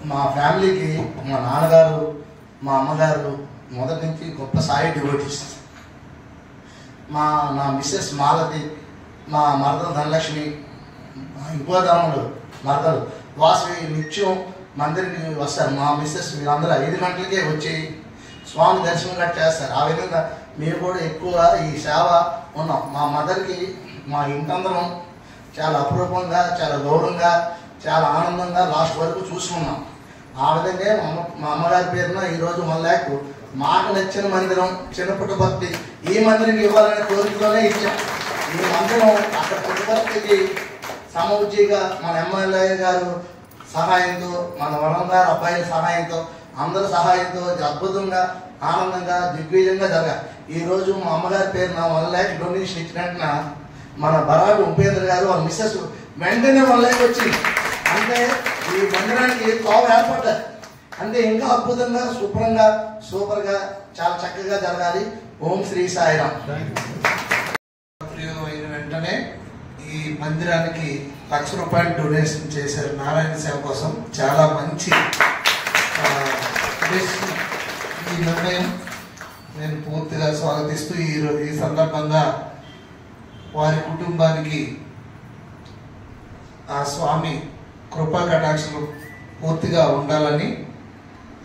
మా ఫ్యామిలీకి మా నాన్నగారు మా అమ్మగారు మొదటి నుంచి గొప్ప సాయి డివోటీస్. నా మిస్సెస్ మాలతి, మా మరదలు ధనలక్ష్మి, ఇంకోదాములు మరదలు వాసవి నిత్యం మందిరికి వస్తారు. మా మిస్సెస్ మీరందరూ 5 గంటలకే వచ్చి స్వామి దర్శనం గట్రా చేస్తారు. ఆ విధంగా మేము కూడా ఎక్కువ ఈ సేవ ఉన్నాం. మా మదర్కి మా ఇంటందరం చాలా అపురూపంగా, చాలా గౌరవంగా, చాలా ఆనందంగా లాస్ట్ వరకు చూసుకున్నాం. ఆ విధంగా మా అమ్మగారి పేరున ఈరోజు 1 లక్ష మాకు నచ్చిన మందిరం చిన్న పుట్టపర్తి ఈ మందిరం ఇవ్వాలనే కోరికలోనే ఇచ్చాం. ఈ మందిరం అక్కడ పుట్టపర్తికి సమవుజ్జిగా మన ఎమ్మెల్యే గారు సహాయంతో, మన వరం గారు అబ్బాయిల సహాయంతో, అందరి సహాయంతో అద్భుతంగా, ఆనందంగా, దిగ్విజయంగా జరగాలి. ఈరోజు మా అమ్మగారి పేరున 1 లక్ష డొనేషన్ ఇచ్చినట్టున మన బరాడు ఉపేంద్ర గారు వాళ్ళ మిస్సెస్ వెంటనే 1 లక్ష వచ్చింది. అంటే ఈ మందిరానికి తోవ ఏర్పడ్డారు. అంటే ఇంకా అద్భుతంగా, శుభ్రంగా, సూపర్గా, చాలా చక్కగా జరగాలి. ఓం శ్రీ సాయిరామ్. అయిన వెంటనే ఈ మందిరానికి ₹1,00,000 డొనేషన్ చేశారు నారాయణ సేవ కోసం. చాలా మంచి ఈ నిర్ణయం నేను పూర్తిగా స్వాగతిస్తూ ఈ సందర్భంగా వారి కుటుంబానికి ఆ స్వామి కృపా కటాక్షలు పూర్తిగా ఉండాలని,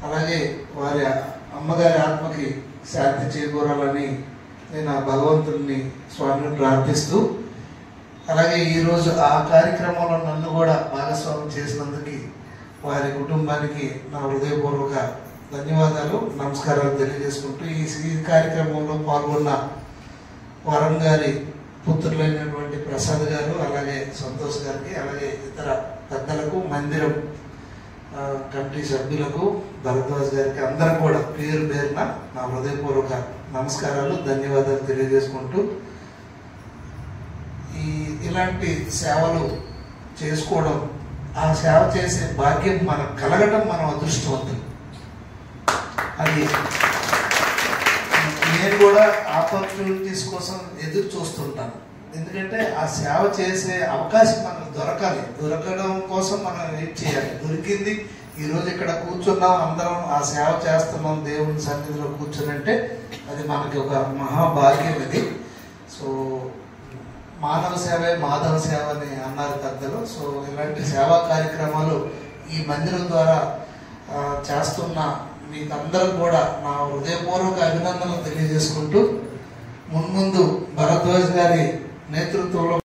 అలాగే వారి అమ్మగారి ఆత్మకి శాంతి చేకూరాలని నేను ఆ భగవంతుడిని స్వామిని ప్రార్థిస్తూ, అలాగే ఈరోజు ఆ కార్యక్రమంలో నన్ను కూడా భాగస్వామ్యం చేసినందుకు వారి కుటుంబానికి నా హృదయపూర్వక ధన్యవాదాలు, నమస్కారాలు తెలియజేసుకుంటూ ఈ కార్యక్రమంలో పాల్గొన్న వరం గారి పుత్రులైనటువంటి ప్రసాద్ గారు, అలాగే సంతోష్ గారికి, అలాగే ఇతర పెద్దలకు, మందిరం కమిటీ సభ్యులకు, భరద్వాజ్ గారికి, అందరూ కూడా పేరు పేరున నా హృదయపూర్వక నమస్కారాలు, ధన్యవాదాలు తెలియజేసుకుంటూ ఇలాంటి సేవలు చేసుకోవడం, ఆ సేవ చేసే భాగ్యం మనకు కలగడం మనం అదృష్టవంతులు. అది నేను కూడా ఆపర్చునిటీస్ కోసం ఎదురు చూస్తుంటాను. ఎందుకంటే ఆ సేవ చేసే అవకాశం మనకు దొరకాలి. దొరకడం కోసం మనం వెయిట్ చేయాలి. దొరికింది. ఈరోజు ఇక్కడ కూర్చున్నాం, అందరం ఆ సేవ చేస్తున్నాం దేవుని సన్నిధిలో కూర్చునంటే అది మనకి ఒక మహాభాగ్యం. ఇది సో మానవ సేవే మాధవ సేవ అని అన్నారు పెద్దలు. సో ఇలాంటి సేవా కార్యక్రమాలు ఈ మందిరం ద్వారా చేస్తున్న మీకందరం కూడా నా హృదయపూర్వక అభినందనలు తెలియజేసుకుంటూ, మున్ముందు భరద్వాజ్ గారి నేతృత్వంలో